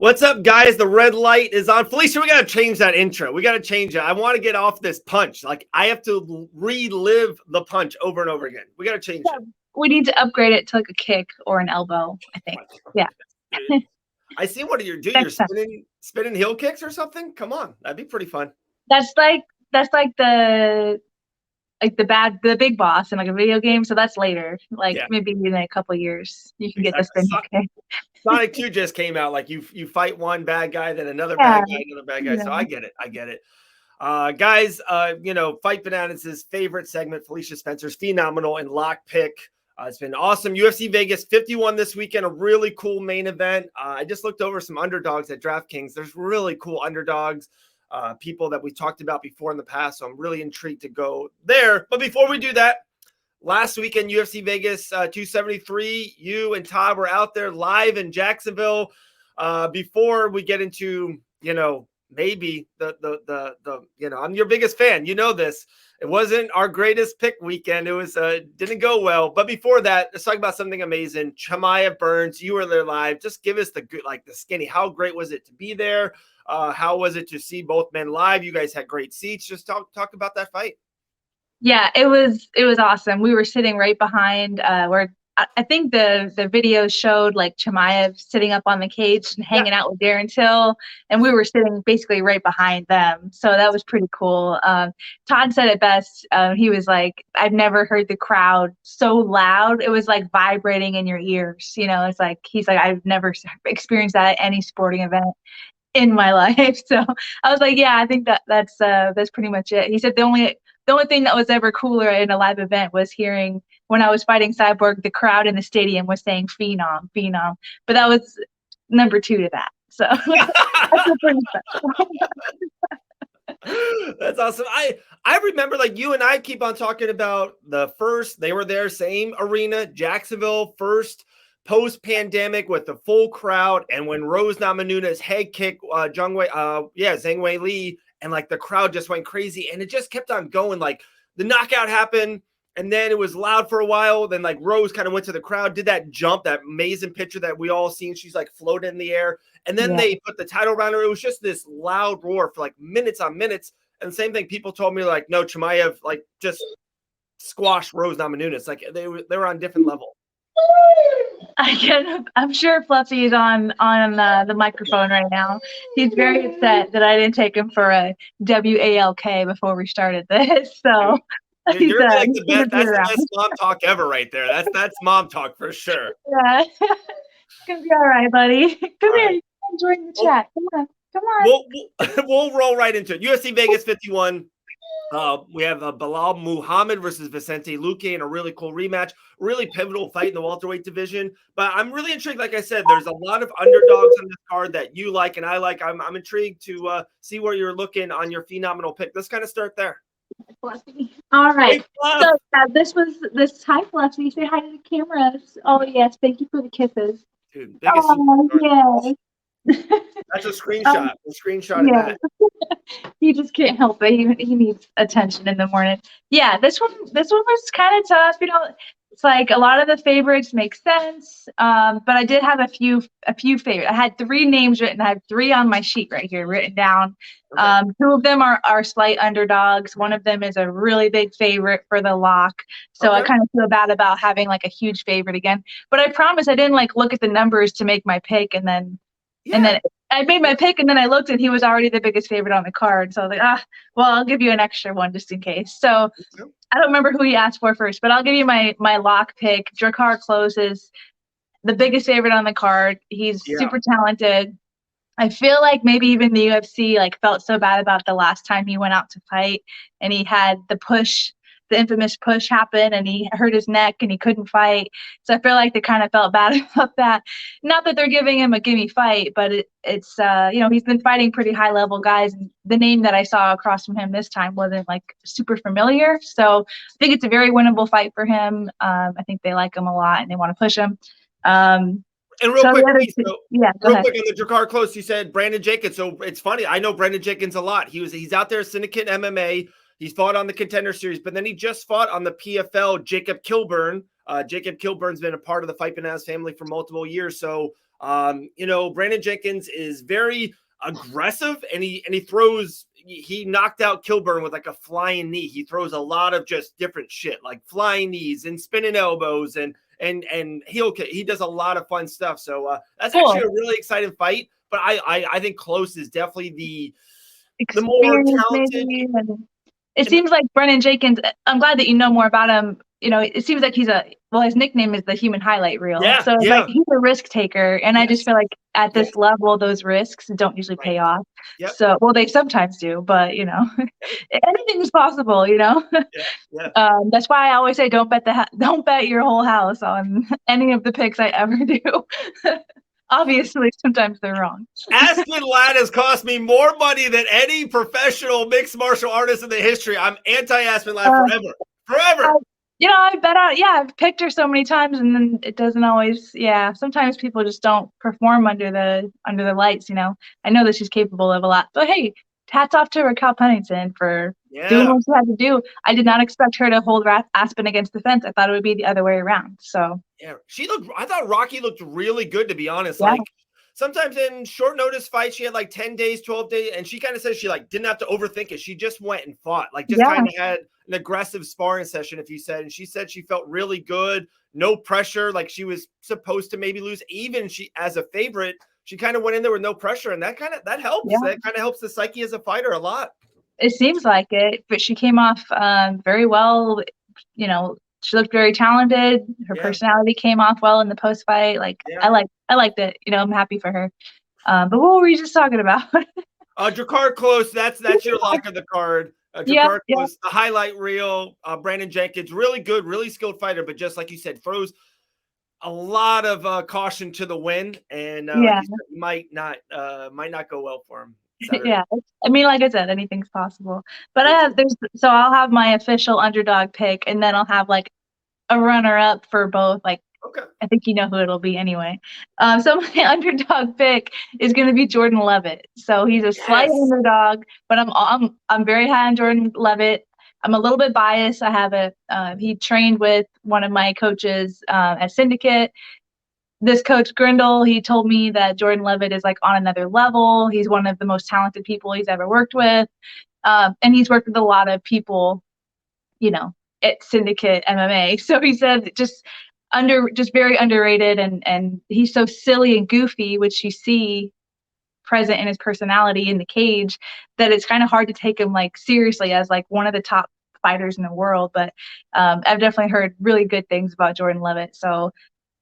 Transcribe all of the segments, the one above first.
What's up, guys? The red light is on. Felicia, we got to change that intro. We got to change it. I want to get off this punch. Like, I have to relive the punch over and over again. We got to change it. We need to upgrade it to like a kick or an elbow, I think. Yeah. I see what you're doing. You're spinning heel kicks or something? Come on. That'd be pretty fun. That's like the big boss in like a video game. So that's later. Maybe in a couple of years you can get the spin kick. Sonic 2 just came out. Like you fight one bad guy, then another bad guy, another bad guy. So I get it. Guys, Fight Bananas' favorite segment, Felicia Spencer's Phenomenal and Lock Pick. It's been awesome. UFC Vegas 51 this weekend, a really cool main event. I just looked over some underdogs at DraftKings. There's really cool underdogs, people that we talked about before in the past. So I'm really intrigued to go there. But before we do that, last weekend, UFC Vegas 273, you and Todd were out there live in Jacksonville. Before we get into, maybe I'm your biggest fan. You know this. It wasn't our greatest pick weekend. It was didn't go well. But before that, let's talk about something amazing. Chimaev Burns, you were there live. Just give us the skinny. How great was it to be there? How was it to see both men live? You guys had great seats. Just talk about that fight. Yeah, it was awesome. We were sitting right behind where I think the video showed like Chimaev sitting up on the cage and hanging out with Darren Till, and we were sitting basically right behind them. So that was pretty cool. Todd said it best. He was like, I've never heard the crowd so loud. It was like vibrating in your ears. It's like, he's like, I've never experienced that at any sporting event in my life. So I was like, yeah, I think that's pretty much it. He said the only thing that was ever cooler in a live event was hearing when I was fighting Cyborg, the crowd in the stadium was saying phenom. But that was number 2 to that. So that's pretty That's awesome. I remember like you and I keep on talking about the first, they were there, same arena, Jacksonville, first post-pandemic with the full crowd. And when Rose Namajunas head kick Zhang Wei Li, and like the crowd just went crazy and it just kept on going. Like the knockout happened and then it was loud for a while. Then like Rose kind of went to the crowd, did that jump, that amazing picture that we all seen. She's like floating in the air. And then they put the title around her. It was just this loud roar for like minutes on minutes. And the same thing, people told me like, no, Chimaev like just squashed Rose Namajunas. Like they were on different level. I'm sure Fluffy is on the microphone right now. He's very upset that I didn't take him for a WALK before we started this. So you're like the best. That's the best mom talk ever, right there. That's mom talk for sure. Yeah, it's gonna be all right, buddy. Come here, join the chat. Come on. We'll roll right into it. UFC Vegas 51. We have Bilal Muhammad versus Vicente Luque in a really cool rematch, really pivotal fight in the welterweight division. But I'm really intrigued. Like I said, there's a lot of underdogs on this card that you like and I like. I'm intrigued to see where you're looking on your phenomenal pick. Let's kind of start there. Fluffy. All right. So this hi Fluffy. Say hi to the cameras. Oh yes, thank you for the kisses. Dude, yes. That's a screenshot. A screenshot of that. He just can't help it. He needs attention in the morning. Yeah, this one was kind of tough. It's like a lot of the favorites make sense. But I did have a few favorites. I had 3 names written. I have 3 on my sheet right here written down. Okay. 2 of them are slight underdogs. One of them is a really big favorite for the lock. So I kind of feel bad about having like a huge favorite again. But I promise I didn't like look at the numbers to make my pick and then I made my pick and then I looked and he was already the biggest favorite on the card. So I was like, I'll give you an extra one just in case. So I don't remember who you asked for first, but I'll give you my lock pick. Drakkar Klose is the biggest favorite on the card. He's super talented. I feel like maybe even the UFC like felt so bad about the last time he went out to fight and he had the infamous push happen and he hurt his neck and he couldn't fight. So I feel like they kind of felt bad about that. Not that they're giving him a gimme fight, but it's he's been fighting pretty high level guys. And the name that I saw across from him this time wasn't like super familiar. So I think it's a very winnable fight for him. I think they like him a lot and they want to push him. And real quick, on the Drakkar Klose, you said Brandon Jacobs. So it's funny. I know Brandon Jacobs a lot. He's out there Syndicate MMA. He's fought on the Contender Series, but then he just fought on the PFL Jacob Kilburn Jacob Kilburn's been a part of the Fight Bananas family for multiple years. So, Brandon Jenkins is very aggressive, and he knocked out Kilburn with like a flying knee. He throws a lot of just different shit, like flying knees and spinning elbows and heel kick. He does a lot of fun stuff. So that's actually a really exciting fight. But I think Close is definitely the more talented. It seems like Brennan Jenkins, I'm glad that you know more about him. It seems like his nickname is the human highlight reel. Yeah, so like he's a risk taker. And I just feel like at this level, those risks don't usually pay off. Yep. So, well, they sometimes do, but anything is possible, That's why I always say, don't bet your whole house on any of the picks I ever do. Obviously, sometimes they're wrong. Aspen Ladd has cost me more money than any professional mixed martial artist in the history. I'm anti-Aspen Ladd forever. I've picked her so many times, and then it doesn't always. Yeah, sometimes people just don't perform under the lights. I know that she's capable of a lot, but hey, hats off to Raquel Pennington for doing what she had to do. I did not expect her to hold Aspen against the fence. I thought it would be the other way around. So yeah, I thought Rocky looked really good, to be honest. Yeah. Like sometimes in short notice fights, she had like 10 days, 12 days, and she kind of said she like didn't have to overthink it. She just went and fought, like just kind of had an aggressive sparring session, if you said. And she said she felt really good, no pressure, like she was supposed to maybe lose. Even she, as a favorite, she kind of went in there with no pressure, and that helps. Yeah. That kind of helps the psyche as a fighter a lot. It seems like it, but she came off very well. She looked very talented. Her personality came off well in the post fight. I liked it. I'm happy for her. But what were we just talking about? Drakkar Close. That's your lock of the card. Drakkar Close, the highlight reel. Brandon Jenkins, really good, really skilled fighter, but just like you said, throws a lot of caution to the wind, and like you said, might not go well for him. Saturday. Yeah, I mean, like I said, anything's possible. But I'll have my official underdog pick, and then I'll have like a runner-up for both. Like, okay, I think you know who it'll be anyway. So my underdog pick is going to be Jordan Levitt. So he's a slight underdog, but I'm very high on Jordan Levitt. I'm a little bit biased. I have he trained with one of my coaches at Syndicate. This coach Grindle, he told me that Jordan Levitt is like on another level. He's one of the most talented people he's ever worked with. And he's worked with a lot of people, at Syndicate MMA. So he said just very underrated, and he's so silly and goofy, which you see present in his personality in the cage, that it's kind of hard to take him like seriously as like one of the top fighters in the world. But I've definitely heard really good things about Jordan Levitt. So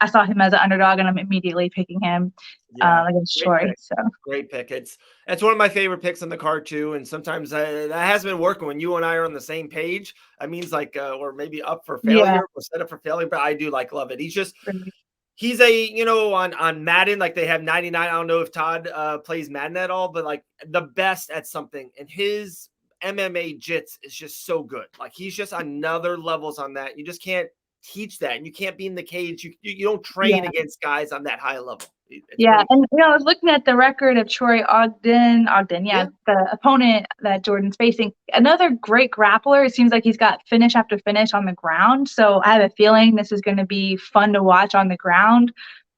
I saw him as an underdog, and I'm immediately picking him against Troy. So great pick. It's one of my favorite picks on the card too. And sometimes that has been working when you and I are on the same page. That means like we're maybe up for failure or set up for failure. But I do like Levitt. He's on Madden, like they have 99. I don't know if Todd plays Madden at all, but like the best at something. And his MMA jits is just so good. Like he's just another levels on that. You just can't teach that, and you can't be in the cage. You don't train against guys on that high level. And I was looking at the record of Troy Ogden, the opponent that Jordan's facing. Another great grappler. It seems like he's got finish after finish on the ground. So I have a feeling this is going to be fun to watch on the ground.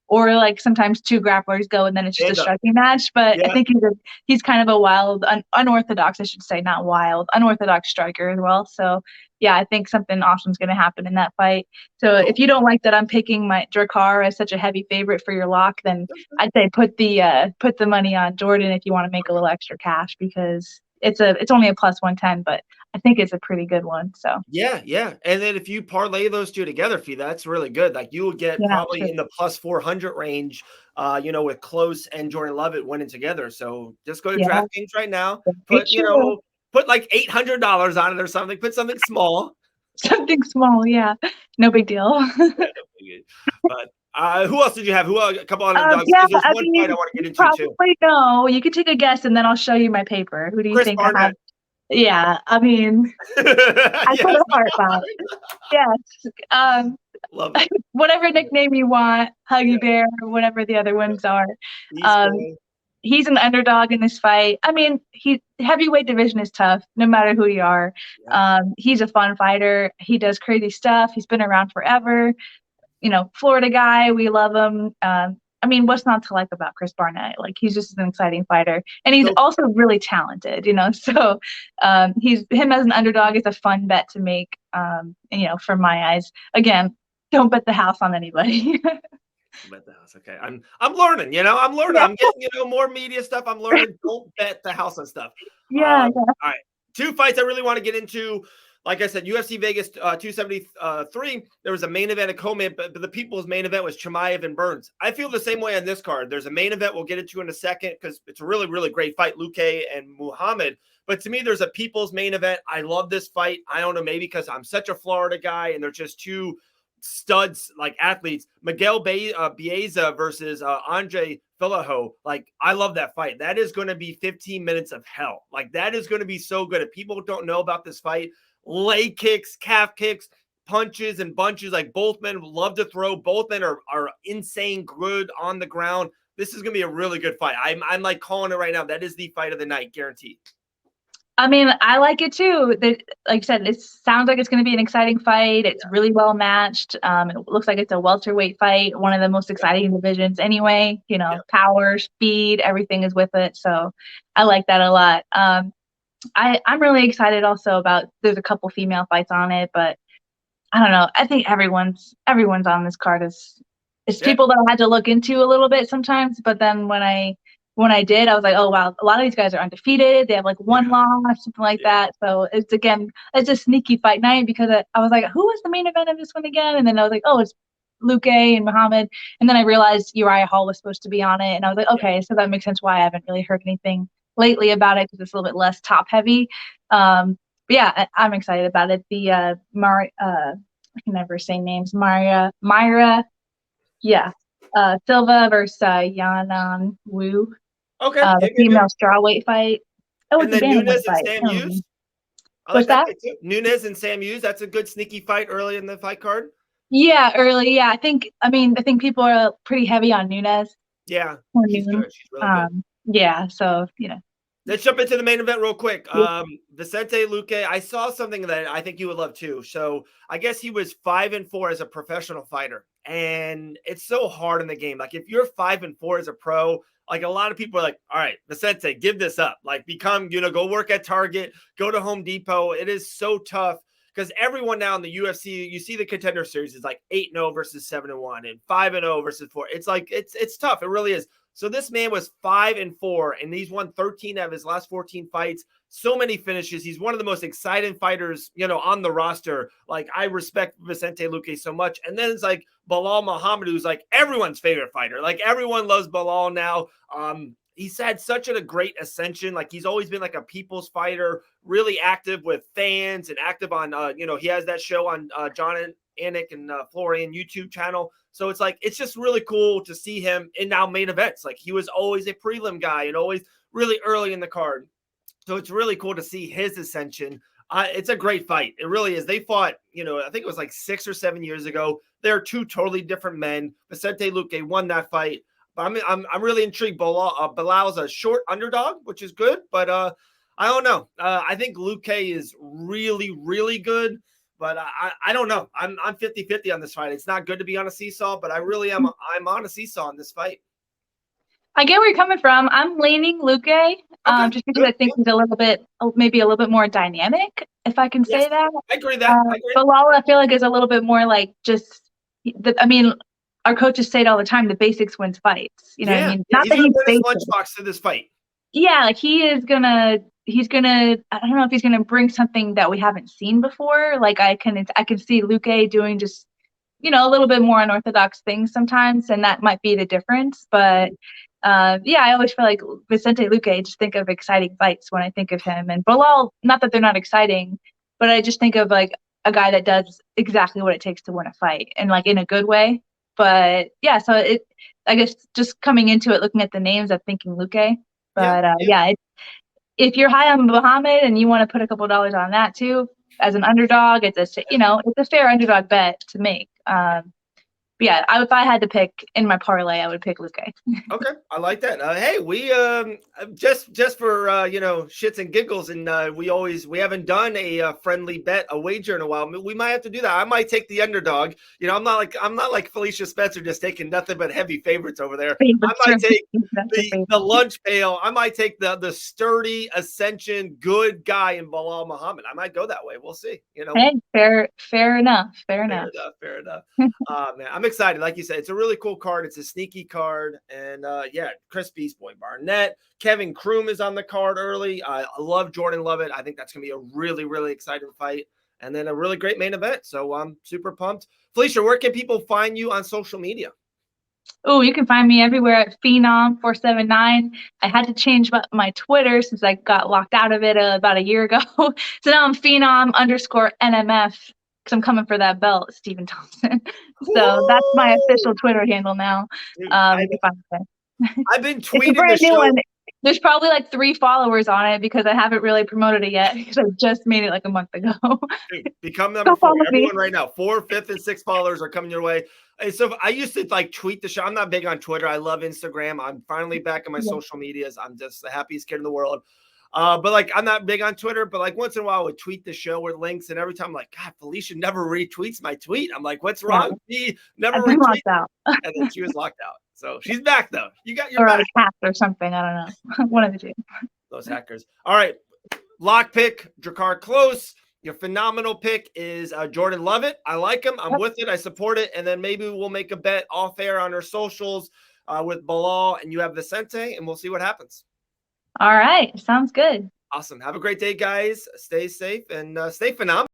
Or like sometimes two grapplers go and then it's just a striking match. But I think he's kind of a wild, unorthodox, I should say, not wild, unorthodox striker as well. So yeah, I think something awesome is going to happen in that fight. So if you don't like that I'm picking my Drakkar as such a heavy favorite for your lock, then I'd say put the money on Jordan if you want to make a little extra cash, because it's only a plus 110, but I think it's a pretty good one. So yeah. And then if you parlay those two together, Fee, that's really good. Like you will get probably in the plus 400 range, with Close and Jordan Levitt winning together. So just go to DraftKings right now. Put like $800 on it or something. Put something small. Something small, yeah. No big deal. But who else did you have? A couple underdogs? There's one fight I want to get into too. No, you can take a guess and then I'll show you my paper. Who do you think I have? Yeah, I mean, I put a heart on it. Yes. Love it. Whatever nickname you want, Huggy Bear, or whatever the other ones are. he's an underdog in this fight. I mean, heavyweight division is tough, no matter who you are. Yeah. He's a fun fighter. He does crazy stuff. He's been around forever. Florida guy. We love him. I mean, what's not to like about Chris Barnett? Like, he's just an exciting fighter, and he's also really talented. So he's him as an underdog is a fun bet to make. From my eyes, again, don't bet the house on anybody. Bet the house. Okay. I'm learning, I'm learning. Yeah. I'm getting, more media stuff. I'm learning. Don't bet the house on stuff. Yeah. All right. 2 fights I really want to get into. Like I said, UFC Vegas 273. There was a main event, a co-main, but the people's main event was Chimaev and Burns. I feel the same way on this card. There's a main event we'll get into in a second because it's a really, really great fight, Luque and Muhammad. But to me, there's a people's main event. I love this fight. I don't know, maybe because I'm such a Florida guy and they're just two studs like athletes. Miguel Baeza versus Andre Filaho. Like, I love that fight. That is going to be 15 minutes of hell. Like, that is going to be so good. If people don't know about this fight, leg kicks, calf kicks, punches, and bunches. Like, both men love to throw. Both men are insane good on the ground. This is going to be a really good fight. I'm like calling it right now. That is the fight of the night, guaranteed. I mean, I like it too. Like I said, it sounds like it's going to be an exciting fight. It's really well matched. It looks like it's a welterweight fight, one of the most exciting divisions anyway. Power, speed, everything is with it. So I like that a lot. I'm really excited also about, there's a couple female fights on it, but I don't know. I think everyone's on this card is people that I had to look into a little bit sometimes. But then when I did, I was like, oh wow, a lot of these guys are undefeated. They have like one loss, something like that. So it's a sneaky fight night because I was like, who was the main event of this one again? And then I was like, oh, it's Luque and Muhammad. And then I realized Uriah Hall was supposed to be on it, and I was like, okay, so that makes sense why I haven't really heard anything lately about it because it's a little bit less top heavy. But yeah, I'm excited about it. The I can never say names. Myra, Silva versus Yanan Wu. Okay. The female strawweight fight. Oh, and it's then a Nunes and fight. Sam Hughes. I like that fight too. Nunes and Sam Hughes. That's a good sneaky fight early in the fight card. Yeah, early. Yeah, I think people are pretty heavy on Nunes. Yeah, she's good. She's really good. Yeah, so Let's jump into the main event real quick. Vicente Luque, I saw something that I think you would love too. So I guess he was 5-4 as a professional fighter. And it's so hard in the game. Like, if you're 5-4 as a pro, like, a lot of people are like, all right, Vicente, give this up. Like, go work at Target, go to Home Depot. It is so tough because everyone now in the UFC, you see the Contender Series is like 8-0 versus 7-1 and 5-0 versus 4. It's like, it's tough. It really is. So this man was 5-4, and he's won 13 of his last 14 fights. So many finishes. He's one of the most exciting fighters, on the roster. Like, I respect Vicente Luque so much. And then it's like Belal Muhammad, who's like everyone's favorite fighter. Like, everyone loves Belal now. He's had such a great ascension. Like, he's always been like a people's fighter, really active with fans and active on, he has that show on John Anik and Florian YouTube channel. So it's like, it's just really cool to see him in now main events. Like, he was always a prelim guy and always really early in the card. So it's really cool to see his ascension. It's a great fight. It really is. They fought, I think it was like 6 or 7 years ago. They're two totally different men. Vicente Luque won that fight. But I'm really intrigued. Belal's a short underdog, which is good. But I don't know. I think Luque is really, really good. But I don't know. I'm 50-50 on this fight. It's not good to be on a seesaw, but I really am. I'm on a seesaw in this fight. I get where you're coming from. I'm leaning Luque, just because I think he's maybe a little bit more dynamic, if I can say that. I agree with that. Belal, I feel like, is a little bit more like our coaches say it all the time, the basics wins fights. You know what I mean? Not that he's basic. Lunchbox to this fight. Yeah, like he's gonna, I don't know if he's gonna bring something that we haven't seen before. Like, I can see Luque doing just, a little bit more unorthodox things sometimes, and that might be the difference. But I always feel like Vicente Luque, just think of exciting fights when I think of him. And Belal, not that they're not exciting, but I just think of like a guy that does exactly what it takes to win a fight, and like in a good way. But yeah, so I guess just coming into it, looking at the names, I'm thinking Luque. But if you're high on Muhammad and you want to put a couple dollars on that too, as an underdog, it's a fair underdog bet to make. yeah, if I had to pick in my parlay, I would pick Luque. Okay, I like that. Hey, we just for shits and giggles, and we haven't done a friendly bet, a wager in a while. We might have to do that. I might take the underdog. I'm not like Felicia Spencer, just taking nothing but heavy favorites over there. I might take the lunch pail. I might take the sturdy Ascension good guy in Bilal Muhammad. I might go that way. We'll see. Hey, fair enough. Fair enough. Man, I'm excited. Like you said, it's a really cool card. It's a sneaky card. And Chris Beast Boy Barnett. Kevin Kroom is on the card early. I love Jordan Lovett. I think that's going to be a really, really exciting fight. And then a really great main event. So I'm super pumped. Felicia, where can people find you on social media? Oh, you can find me everywhere at Phenom479. I had to change my Twitter since I got locked out of it about a year ago. So now I'm Phenom_NMF because I'm coming for that belt, Stephen Thompson. So that's my official Twitter handle now. Dude, you can find it. I've been tweeting it's a brand the new show. One. There's probably like 3 followers on it because I haven't really promoted it yet because I just made it like a month ago. Dude, become number 4. Everyone right now, 4, 5th, and 6th followers are coming your way. And so I used to like tweet the show. I'm not big on Twitter. I love Instagram. I'm finally back on my social medias. I'm just the happiest kid in the world. But like, I'm not big on Twitter, but like once in a while I would tweet the show with links. And every time I'm like, God, Felicia never retweets my tweet. I'm like, what's wrong? She never retweets. Out. And then she was locked out. So she's back though. You're or back. Hacked or something. I don't know. One of the two. Those hackers. All right. Lock pick, Drakkar Klose. Your phenomenal pick is Jordan Lovett. I like him. I'm with it. I support it. And then maybe we'll make a bet off air on our socials with Bilal, and you have Vicente, and we'll see what happens. All right. Sounds good. Awesome. Have a great day, guys. Stay safe and stay phenomenal.